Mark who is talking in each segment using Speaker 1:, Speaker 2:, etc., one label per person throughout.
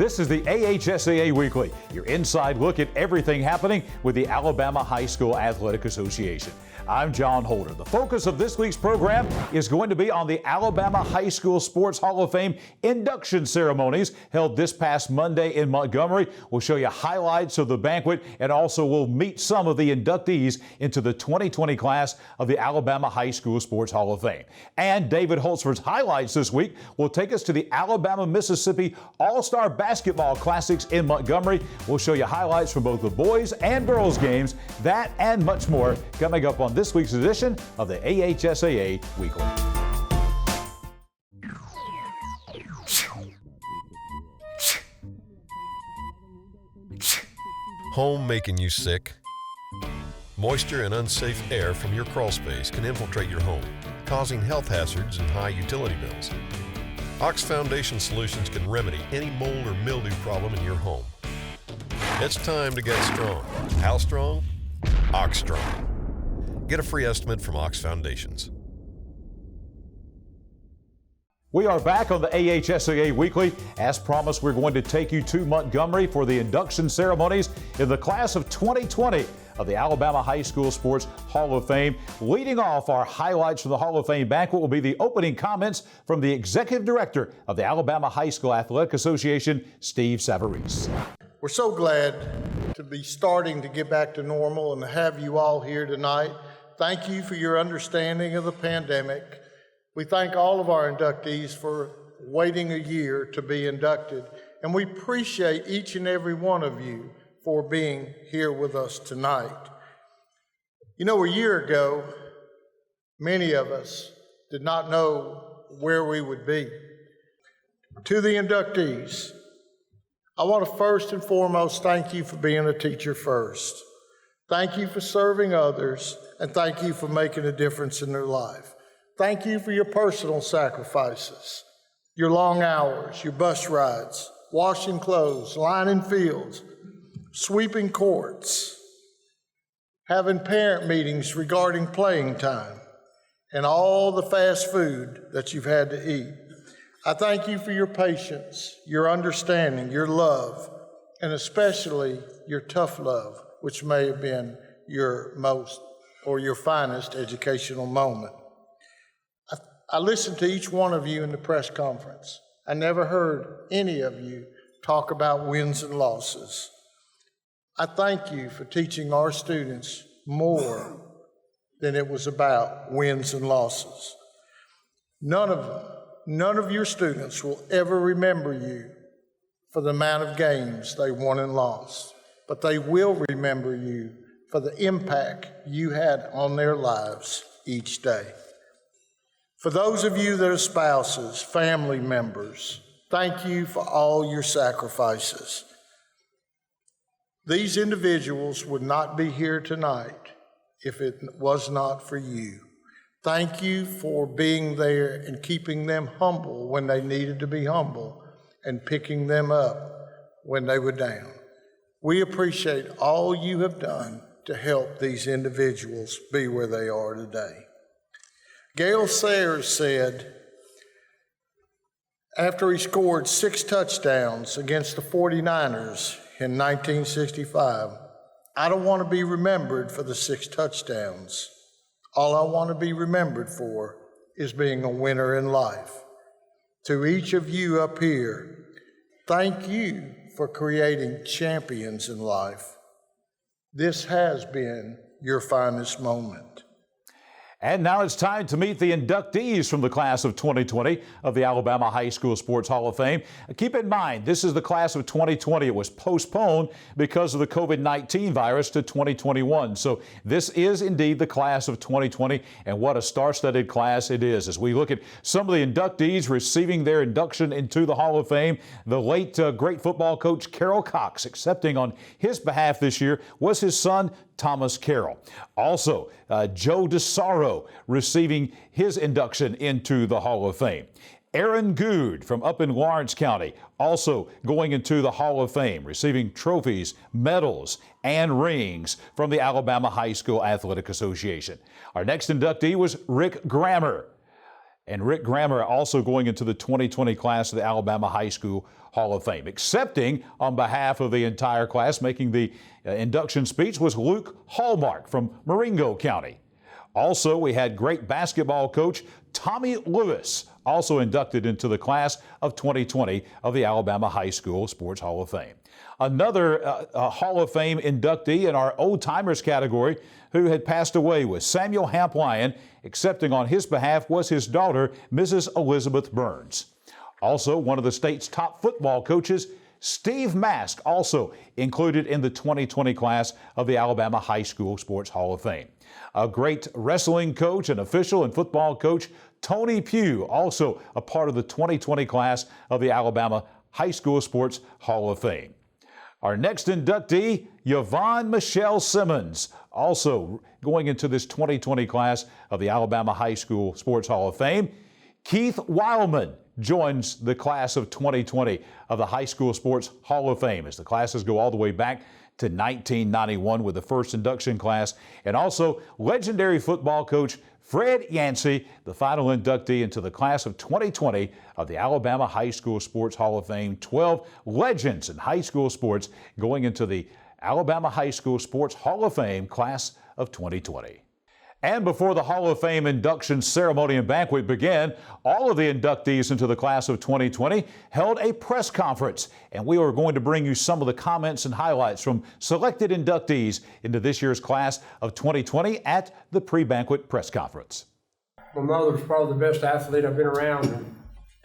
Speaker 1: This is the AHSAA Weekly, your inside look at everything happening with the Alabama High School Athletic Association. I'm John Holder. The focus of this week's program is going to be on the Alabama High School Sports Hall of Fame induction ceremonies held this past Monday in Montgomery. We'll show you highlights of the banquet, and also we'll meet some of the inductees into the 2020 class of the Alabama High School Sports Hall of Fame. And David Holtzford's highlights this week will take us to the Alabama-Mississippi All-Star Basketball Classics in Montgomery. We'll show you highlights from both the boys and girls games. That and much more coming up on this week's edition of the AHSAA Weekly.
Speaker 2: Home making you sick? Moisture and unsafe air from your crawl space can infiltrate your home, causing health hazards and high utility bills. Ox Foundation Solutions can remedy any mold or mildew problem in your home. It's time to get strong. How strong? Ox Strong. Get a free estimate from Ox Foundations.
Speaker 1: We are back on the AHSAA Weekly. As promised, we're going to take you to Montgomery for the induction ceremonies in the class of 2020 of the Alabama High School Sports Hall of Fame. Leading off our highlights from the Hall of Fame banquet will be the opening comments from the Executive Director of the Alabama High School Athletic Association, Steve Savarese.
Speaker 3: We're so glad to be starting to get back to normal and to have you all here tonight. Thank you for your understanding of the pandemic. We thank all of our inductees for waiting a year to be inducted, and we appreciate each and every one of you for being here with us tonight. You know, a year ago, many of us did not know where we would be. To the inductees, I want to first and foremost thank you for being a teacher first. Thank you for serving others, and thank you for making a difference in their life. Thank you for your personal sacrifices, your long hours, your bus rides, washing clothes, lining fields, sweeping courts, having parent meetings regarding playing time, and all the fast food that you've had to eat. I thank you for your patience, your understanding, your love, and especially your tough love, which may have been your most or your finest educational moment. I listened to each one of you in the press conference. I never heard any of you talk about wins and losses. I thank you for teaching our students more than it was about wins and losses. None of your students will ever remember you for the amount of games they won and lost, but they will remember you for the impact you had on their lives each day. For those of you that are spouses, family members, thank you for all your sacrifices. These individuals would not be here tonight if it was not for you. Thank you for being there and keeping them humble when they needed to be humble and picking them up when they were down. We appreciate all you have done to help these individuals be where they are today. Gale Sayers said, after he scored 6 touchdowns against the 49ers in 1965, I don't want to be remembered for the 6 touchdowns. All I want to be remembered for is being a winner in life. To each of you up here, thank you for creating champions in life. This has been your finest moment.
Speaker 1: And now it's time to meet the inductees from the class of 2020 of the Alabama High School Sports Hall of Fame. Keep in mind, this is the class of 2020. It was postponed because of the COVID-19 virus to 2021. So this is indeed the class of 2020, and what a star-studded class it is. As we look at some of the inductees receiving their induction into the Hall of Fame, the late great football coach Carroll Cox, accepting on his behalf this year was his son, Thomas Carroll. Also, Joe DeSaro receiving his induction into the Hall of Fame. Aaron Good from up in Lawrence County also going into the Hall of Fame, receiving trophies, medals, and rings from the Alabama High School Athletic Association. Our next inductee was Rick Grammer. And Rick Grammer also going into the 2020 class of the Alabama High School Hall of Fame. Accepting on behalf of the entire class, making the induction speech, was Luke Hallmark from Marengo County. Also, we had great basketball coach Tommy Lewis, also inducted into the class of 2020 of the Alabama High School Sports Hall of Fame. Another Hall of Fame inductee in our Old Timers category who had passed away was Samuel Hamp Lyon. Accepting on his behalf was his daughter, Mrs. Elizabeth Burns. Also, one of the state's top football coaches, Steve Mask, also included in the 2020 class of the Alabama High School Sports Hall of Fame. A great wrestling coach and official and football coach, Tony Pugh, also a part of the 2020 class of the Alabama High School Sports Hall of Fame. Our next inductee, Yvonne Michelle Simmons, also going into this 2020 class of the Alabama High School Sports Hall of Fame. Keith Wildman joins the class of 2020 of the High School Sports Hall of Fame as the classes go all the way back to 1991 with the first induction class. And also legendary football coach Fred Yancey, the final inductee into the class of 2020 of the Alabama High School Sports Hall of Fame. 12 legends in high school sports going into the Alabama High School Sports Hall of Fame class of 2020. And before the Hall of Fame induction ceremony and banquet began, all of the inductees into the class of 2020 held a press conference. And we are going to bring you some of the comments and highlights from selected inductees into this year's class of 2020 at the pre-banquet press conference.
Speaker 4: My mother was probably the best athlete I've been around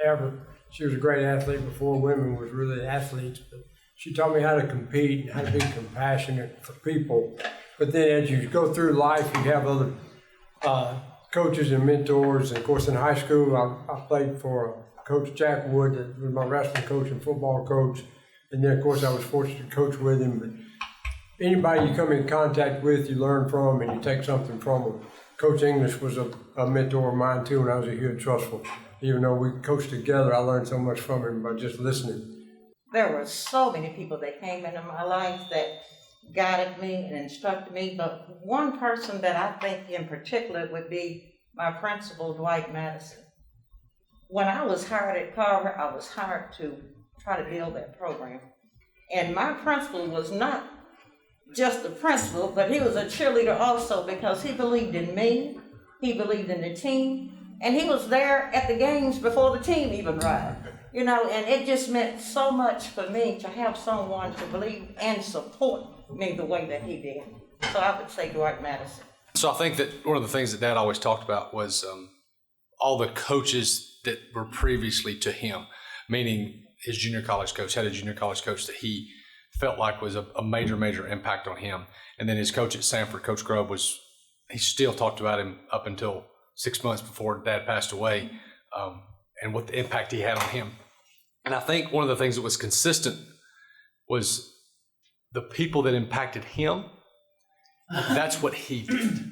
Speaker 4: ever. She was a great athlete before women was really athletes. But she taught me how to compete and how to be compassionate for people. But then as you go through life, you have other coaches and mentors. And of course, in high school, I played for Coach Jack Wood, that was my wrestling coach and football coach. And then, of course, I was fortunate to coach with him. But anybody you come in contact with, you learn from and you take something from them. Coach English was a mentor of mine, too, when I was at Hewitt Trustful. Even though we coached together, I learned so much from him by just listening.
Speaker 5: There were so many people that came into my life that guided me and instructed me, but one person that I think in particular would be my principal, Dwight Madison. When I was hired at Carver, I was hired to try to build that program. And my principal was not just the principal, but he was a cheerleader also because he believed in me, he believed in the team, and he was there at the games before the team even arrived. You know, and it just meant so much for me to have someone to believe and support me the way that he did. So I would say Dwight Madison.
Speaker 6: So I think that one of the things that Dad always talked about was all the coaches that were previously to him, meaning his junior college coach, had a junior college coach that he felt like was a major impact on him. And then his coach at Sanford, Coach Grubb, he still talked about him up until 6 months before Dad passed away, and what the impact he had on him. And I think one of the things that was consistent was the people that impacted him, that's what he did.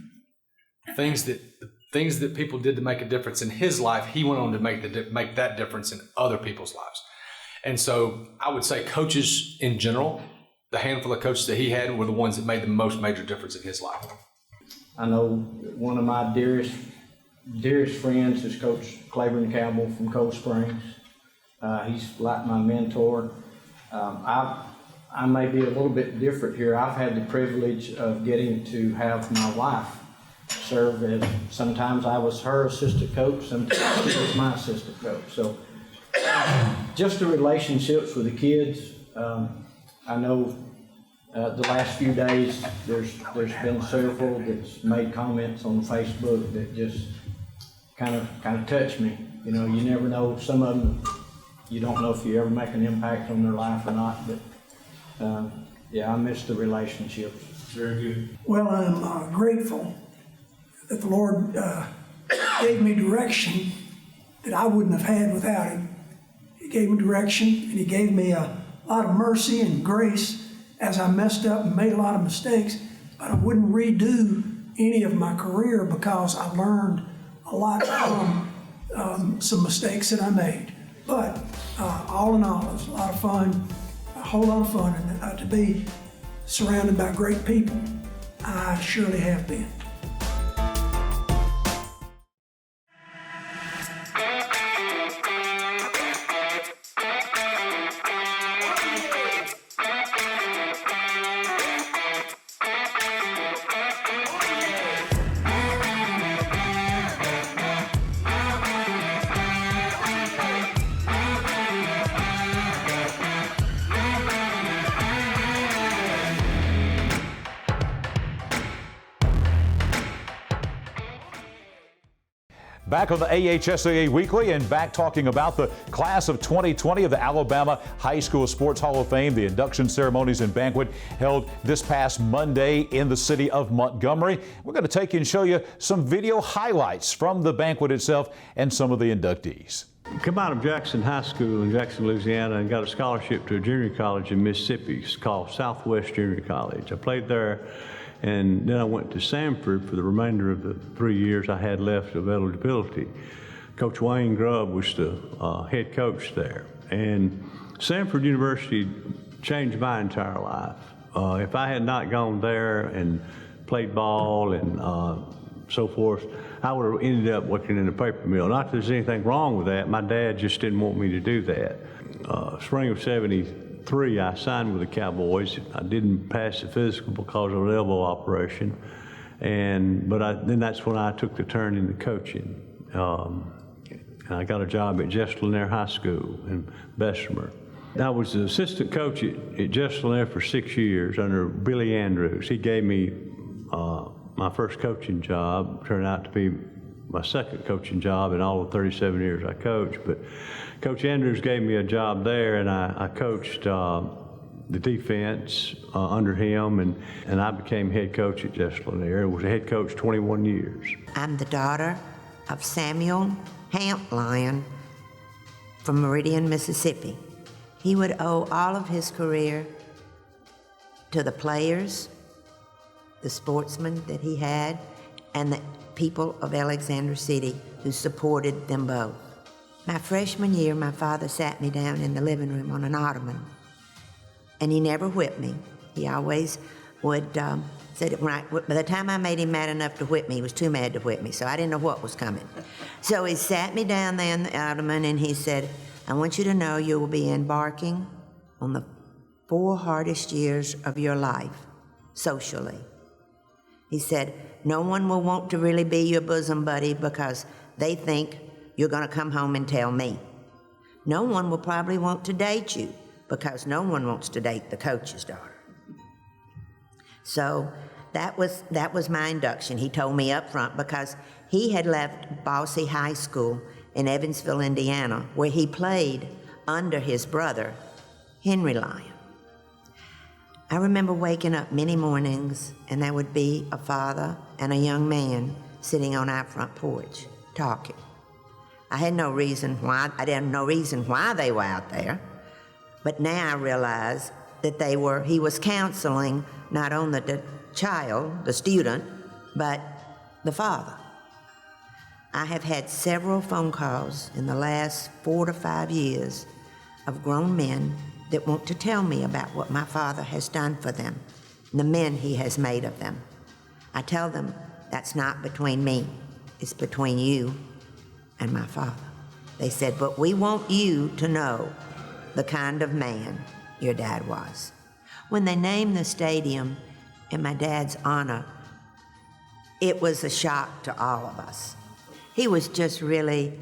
Speaker 6: Things that people did to make a difference in his life, he went on to make that difference in other people's lives. And so I would say coaches in general, the handful of coaches that he had were the ones that made the most major difference in his life.
Speaker 7: I know one of my dearest friends is Coach Claiborne Campbell from Cold Springs. He's like my mentor. I may be a little bit different here. I've had the privilege of getting to have my wife serve as, sometimes I was her assistant coach, sometimes she was my assistant coach. So just the relationships with the kids. I know the last few days there's been several that's made comments on Facebook that just kind of touch me. You know, you never know. Some of them, you don't know if you ever make an impact on their life or not. But yeah, I miss the relationships.
Speaker 6: Very good.
Speaker 8: Well, I'm grateful that the Lord gave me direction that I wouldn't have had without Him. He gave me direction, and He gave me a lot of mercy and grace as I messed up and made a lot of mistakes. But I wouldn't redo any of my career because I learned a lot from some mistakes that I made. But all in all, it was a lot of fun, a whole lot of fun, and to be surrounded by great people, I surely have been.
Speaker 1: Back on the AHSAA Weekly and back talking about the class of 2020 of the Alabama High School Sports Hall of Fame. The induction ceremonies and banquet held this past Monday in the city of Montgomery. We're going to take you and show you some video highlights from the banquet itself and some of the inductees.
Speaker 9: Come out of Jackson High School in Jackson, Louisiana, and got a scholarship to a junior college in Mississippi. It's called Southwest Junior College. I played there, and then I went to Samford for the remainder of the 3 years I had left of eligibility. Coach Wayne Grubb was the head coach there. And Samford University changed my entire life. If I had not gone there and played ball and so forth, I would have ended up working in a paper mill. Not that there's anything wrong with that. My dad just didn't want me to do that. Spring of '73, I signed with the Cowboys. I didn't pass the physical because of an elbow operation. Then that's when I took the turn into coaching. And I got a job at Jess Lanier High School in Bessemer. I was the assistant coach at Jess Lanier for 6 years under Billy Andrews. He gave me my first coaching job, turned out to be my second coaching job in all the 37 years I coached. But Coach Andrews gave me a job there, and I coached the defense under him, and I became head coach at Jess Lanier. I was a head coach 21 years.
Speaker 10: I'm the daughter of Samuel Hamplin from Meridian, Mississippi. He would owe all of his career to the players, the sportsmen that he had, and the people of Alexander City who supported them both. My freshman year, my father sat me down in the living room on an ottoman, and he never whipped me. He always would say that by the time I made him mad enough to whip me, he was too mad to whip me, so I didn't know what was coming. So he sat me down there in the ottoman, and he said, I want you to know you will be embarking on the 4 hardest years of your life, socially. He said, no one will want to really be your bosom buddy because they think you're going to come home and tell me. No one will probably want to date you because no one wants to date the coach's daughter. So that was my induction. He told me up front because he had left Bossy High School in Evansville, Indiana, where he played under his brother, Henry Lyon. I remember waking up many mornings, and there would be a father and a young man sitting on our front porch talking. I didn't know reason why they were out there, but now I realize that he was counseling not only the child, the student, but the father. I have had several phone calls in the last 4 to 5 years of grown men that want to tell me about what my father has done for them, and the men he has made of them. I tell them, that's not between me, it's between you and my father. They said, but we want you to know the kind of man your dad was. When they named the stadium in my dad's honor, it was a shock to all of us. He was just really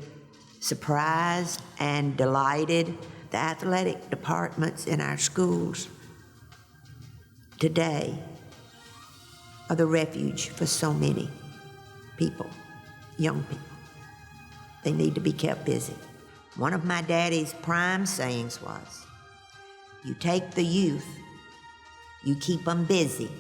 Speaker 10: surprised and delighted. The athletic departments in our schools today are the refuge for so many people, young people. They need to be kept busy. One of my daddy's prime sayings was, you take the youth, you keep them busy,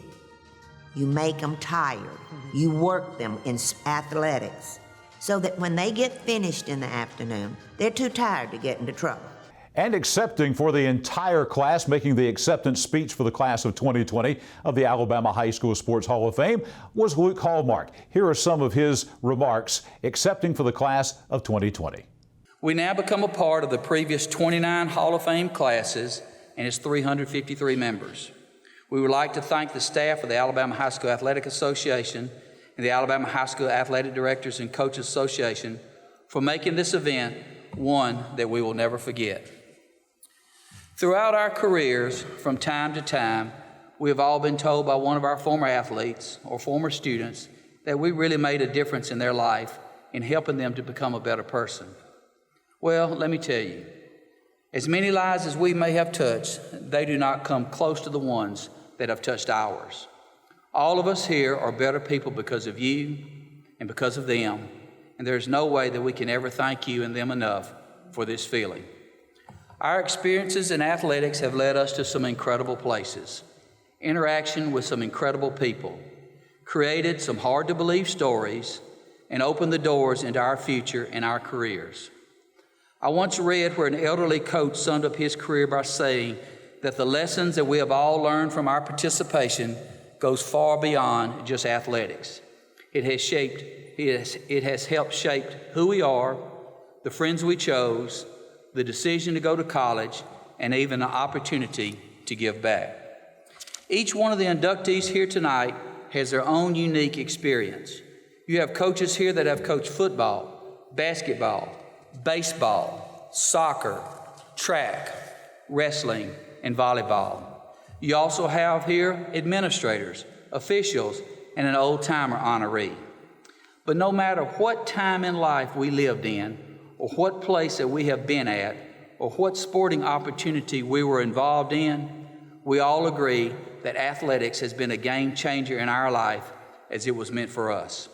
Speaker 10: you make them tired, you work them in athletics, so that when they get finished in the afternoon, they're too tired to get into trouble.
Speaker 1: And accepting for the entire class, making the acceptance speech for the class of 2020 of the Alabama High School Sports Hall of Fame was Luke Hallmark. Here are some of his remarks accepting for the class of 2020.
Speaker 11: We now become a part of the previous 29 Hall of Fame classes and its 353 members. We would like to thank the staff of the Alabama High School Athletic Association and the Alabama High School Athletic Directors and Coaches Association for making this event one that we will never forget. Throughout our careers, from time to time, we have all been told by one of our former athletes or former students that we really made a difference in their life in helping them to become a better person. Well, let me tell you, as many lives as we may have touched, they do not come close to the ones that have touched ours. All of us here are better people because of you and because of them, and there's no way that we can ever thank you and them enough for this feeling. Our experiences in athletics have led us to some incredible places, interaction with some incredible people, created some hard-to-believe stories, and opened the doors into our future and our careers. I once read where an elderly coach summed up his career by saying that the lessons that we have all learned from our participation goes far beyond just athletics. It has helped shape who we are, the friends we chose, the decision to go to college, and even the opportunity to give back. Each one of the inductees here tonight has their own unique experience. You have coaches here that have coached football, basketball, baseball, soccer, track, wrestling, and volleyball. You also have here administrators, officials, and an old-timer honoree. But no matter what time in life we lived in, or what place that we have been at, or what sporting opportunity we were involved in, we all agree that athletics has been a game changer in our life as it was meant for us.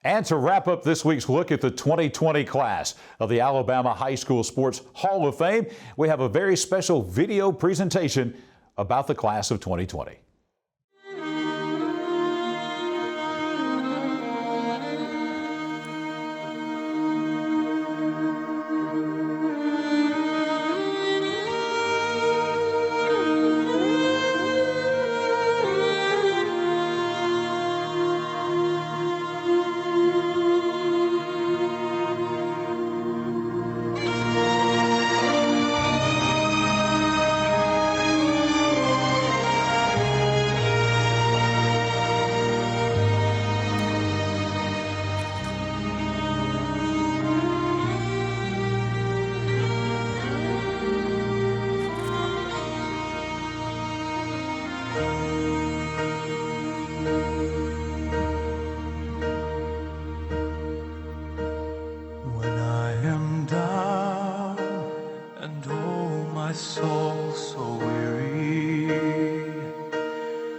Speaker 1: And to wrap up this week's look at the 2020 class of the Alabama High School Sports Hall of Fame, we have a very special video presentation about the class of 2020.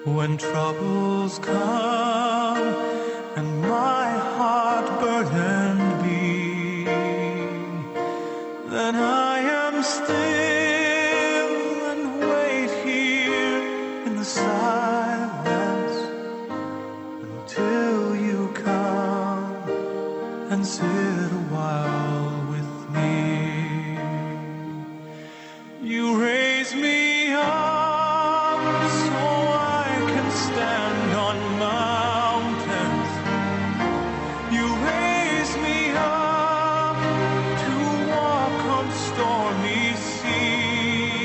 Speaker 12: When troubles come and my heart burdened be, then I am still and wait here in the silence until you come and sit a while with me. You raise me up stand on mountains. You raise me up to walk on stormy seas.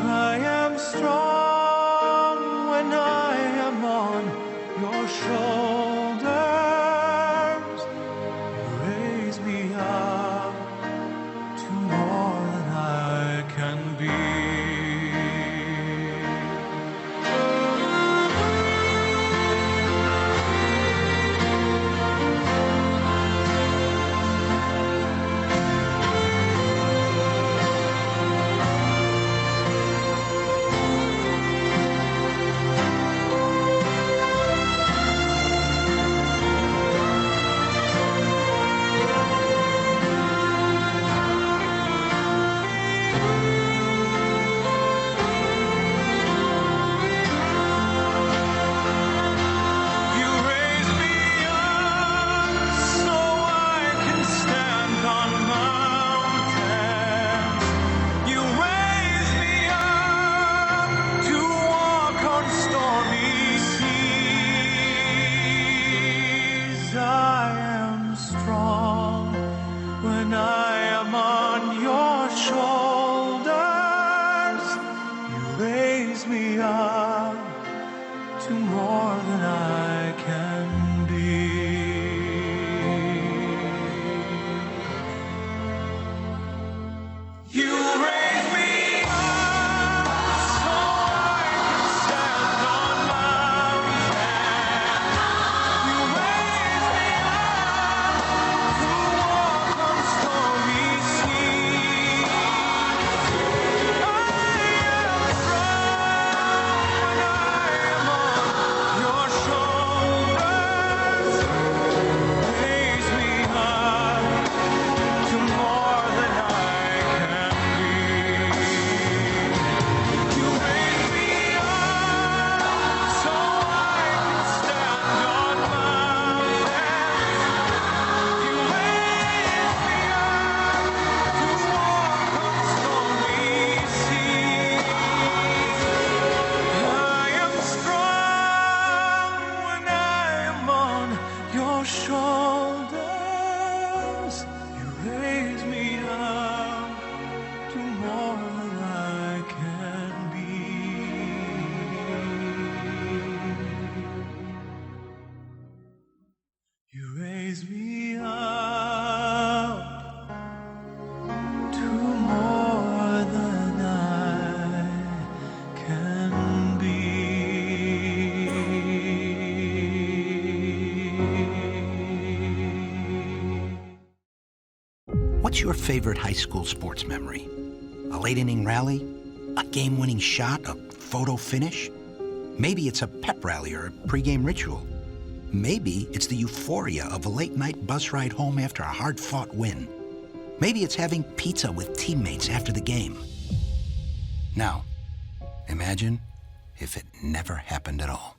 Speaker 12: I am strong when I am on your shoulders. You raise me up to more than I can be. When I am on your shoulders, you raise me up to more than I can be. You raise me up so I can stand on mountains. You raise me up to walk on stormy seas. I am strong when I am on your shoulders.
Speaker 13: What's your favorite high school sports memory? A late inning rally? A game-winning shot? A photo finish? Maybe it's a pep rally or a pregame ritual. Maybe it's the euphoria of a late-night bus ride home after a hard-fought win. Maybe it's having pizza with teammates after the game. Now, imagine if it never happened at all.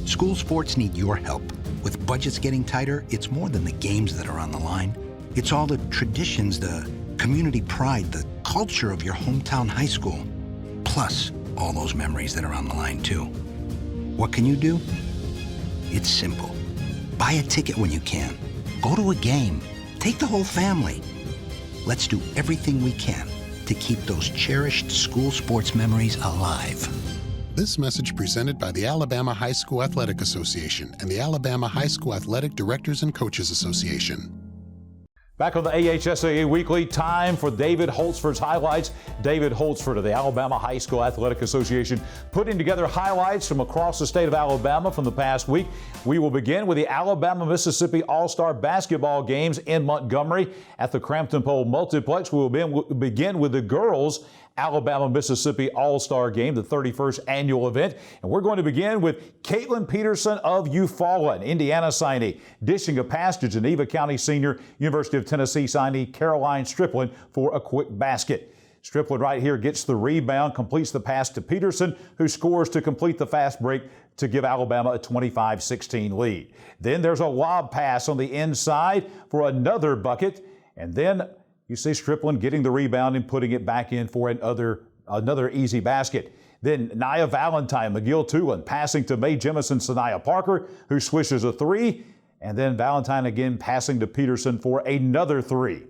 Speaker 13: School sports need your help. With budgets getting tighter, it's more than the games that are on the line. It's all the traditions, the community pride, the culture of your hometown high school. Plus, all those memories that are on the line, too. What can you do? It's simple. Buy a ticket when you can. Go to a game. Take the whole family. Let's do everything we can to keep those cherished school sports memories alive.
Speaker 14: This message presented by the Alabama High School Athletic Association and the Alabama High School Athletic Directors and Coaches Association.
Speaker 1: Back on the AHSAA Weekly, time for David Holtzford's highlights. David Holtzford of the Alabama High School Athletic Association putting together highlights from across the state of Alabama from the past week. We will begin with the Alabama-Mississippi All-Star Basketball games in Montgomery at the Crampton Pole Multiplex. We will begin with the girls' Alabama-Mississippi All-Star Game, the 31st annual event. And we're going to begin with Caitlin Peterson of Eufaula, an Indiana signee, dishing a pass to Geneva County senior, University of Tennessee signee Caroline Striplin for a quick basket. Striplin right here gets the rebound, completes the pass to Peterson, who scores to complete the fast break to give Alabama a 25-16 lead. Then there's a lob pass on the inside for another bucket, and then you see Striplin getting the rebound and putting it back in for another easy basket. Then Nia Valentine, McGill Tulin passing to Mae Jemison, Sanaya Parker, who swishes a three. And then Valentine again passing to Peterson for another three.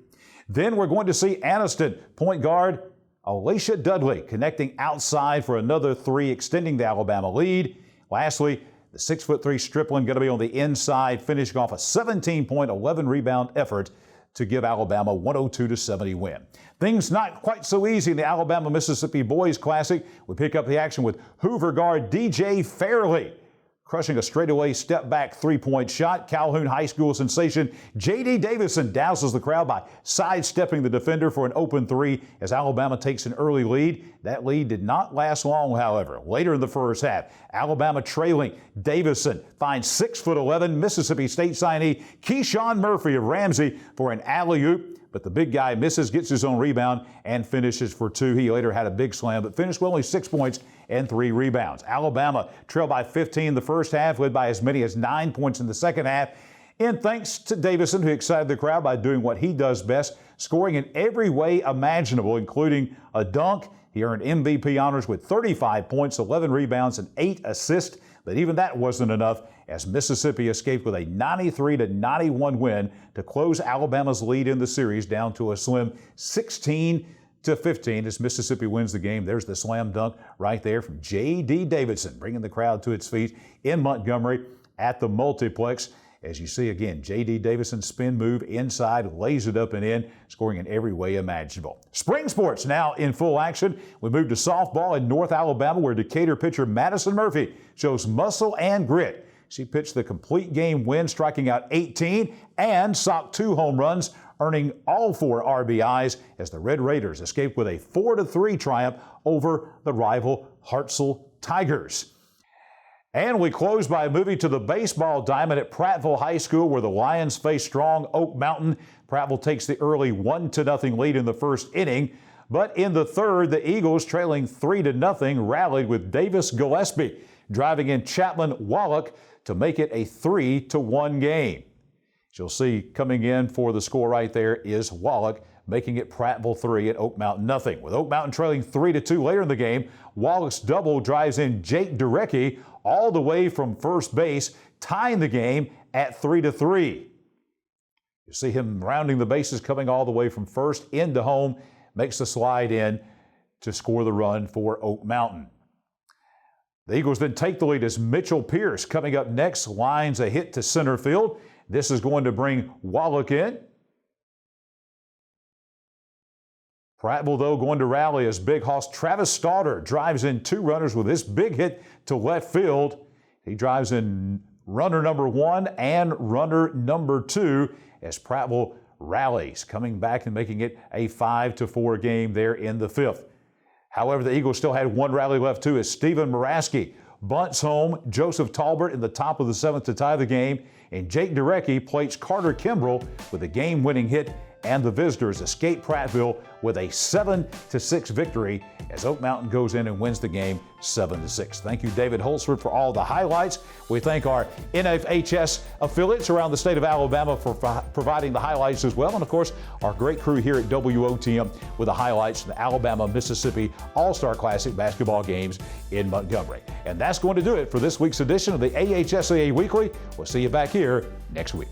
Speaker 1: Then we're going to see Anniston, point guard Alicia Dudley, connecting outside for another three, extending the Alabama lead. Lastly, the 6'3" Striplin going to be on the inside, finishing off a 17-point, 11-rebound effort to give Alabama a 102-70 win. Things not quite so easy in the Alabama-Mississippi Boys Classic. We pick up the action with Hoover guard DJ Fairley, crushing a straightaway step-back three-point shot. Calhoun High School sensation J.D. Davison dazzles the crowd by sidestepping the defender for an open three as Alabama takes an early lead. That lead did not last long, however. Later in the first half, Alabama trailing. Davison finds 6'11" Mississippi State signee Keyshawn Murphy of Ramsey for an alley-oop. But the big guy misses, gets his own rebound, and finishes for two. He later had a big slam, but finished with only 6 points and 3 rebounds. Alabama trailed by 15 in the first half, led by as many as 9 points in the second half. And thanks to Davison, who excited the crowd by doing what he does best, scoring in every way imaginable, including a dunk. He earned MVP honors with 35 points, 11 rebounds, and 8 assists. But even that wasn't enough as Mississippi escaped with a 93-91 win to close Alabama's lead in the series down to a slim 16-15 as Mississippi wins the game. There's the slam dunk right there from J.D. Davison, bringing the crowd to its feet in Montgomery at the multiplex. As you see again, J.D. Davison's spin move inside, lays it up and in, scoring in every way imaginable. Spring sports now in full action. We move to softball in North Alabama, where Decatur pitcher Madison Murphy shows muscle and grit. She pitched the complete game win, striking out 18 and socked 2 home runs, earning all 4 RBIs as the Red Raiders escaped with a 4-3 triumph over the rival Hartselle Tigers. And we close by moving to the baseball diamond at Prattville High School, where the Lions face strong Oak Mountain. Prattville takes the early 1-0 lead in the first inning. But in the third, the Eagles, trailing 3-0, rallied with Davis Gillespie driving in Chapman Wallach to make it a 3-1 game. As you'll see, coming in for the score right there is Wallach, making it Prattville 3 and Oak Mountain nothing. With Oak Mountain trailing 3-2 later in the game, Wallach's double drives in Jake Durecki all the way from first base, tying the game at 3-3. You see him rounding the bases, coming all the way from first into home, makes the slide in to score the run for Oak Mountain. The Eagles then take the lead as Mitchell Pierce, coming up next, lines a hit to center field. This is going to bring Wallach in. Prattville, though, going to rally as big hoss Travis Stauder drives in 2 runners with this big hit to left field. He drives in runner number 1 and runner number 2 as Prattville rallies, coming back and making it a 5-4 game there in the 5th. However, the Eagles still had one rally left too as Stephen Muraski bunts home Joseph Talbert in the top of the 7th to tie the game, and Jake Durecki plates Carter Kimbrell with a game-winning hit, and the visitors escape Prattville with a 7-6 victory as Oak Mountain goes in and wins the game 7-6. Thank you, David Holsford, for all the highlights. We thank our NFHS affiliates around the state of Alabama for providing the highlights as well, and of course, our great crew here at WOTM with the highlights from the Alabama-Mississippi All-Star Classic basketball games in Montgomery. And that's going to do it for this week's edition of the AHSAA Weekly. We'll see you back here next week.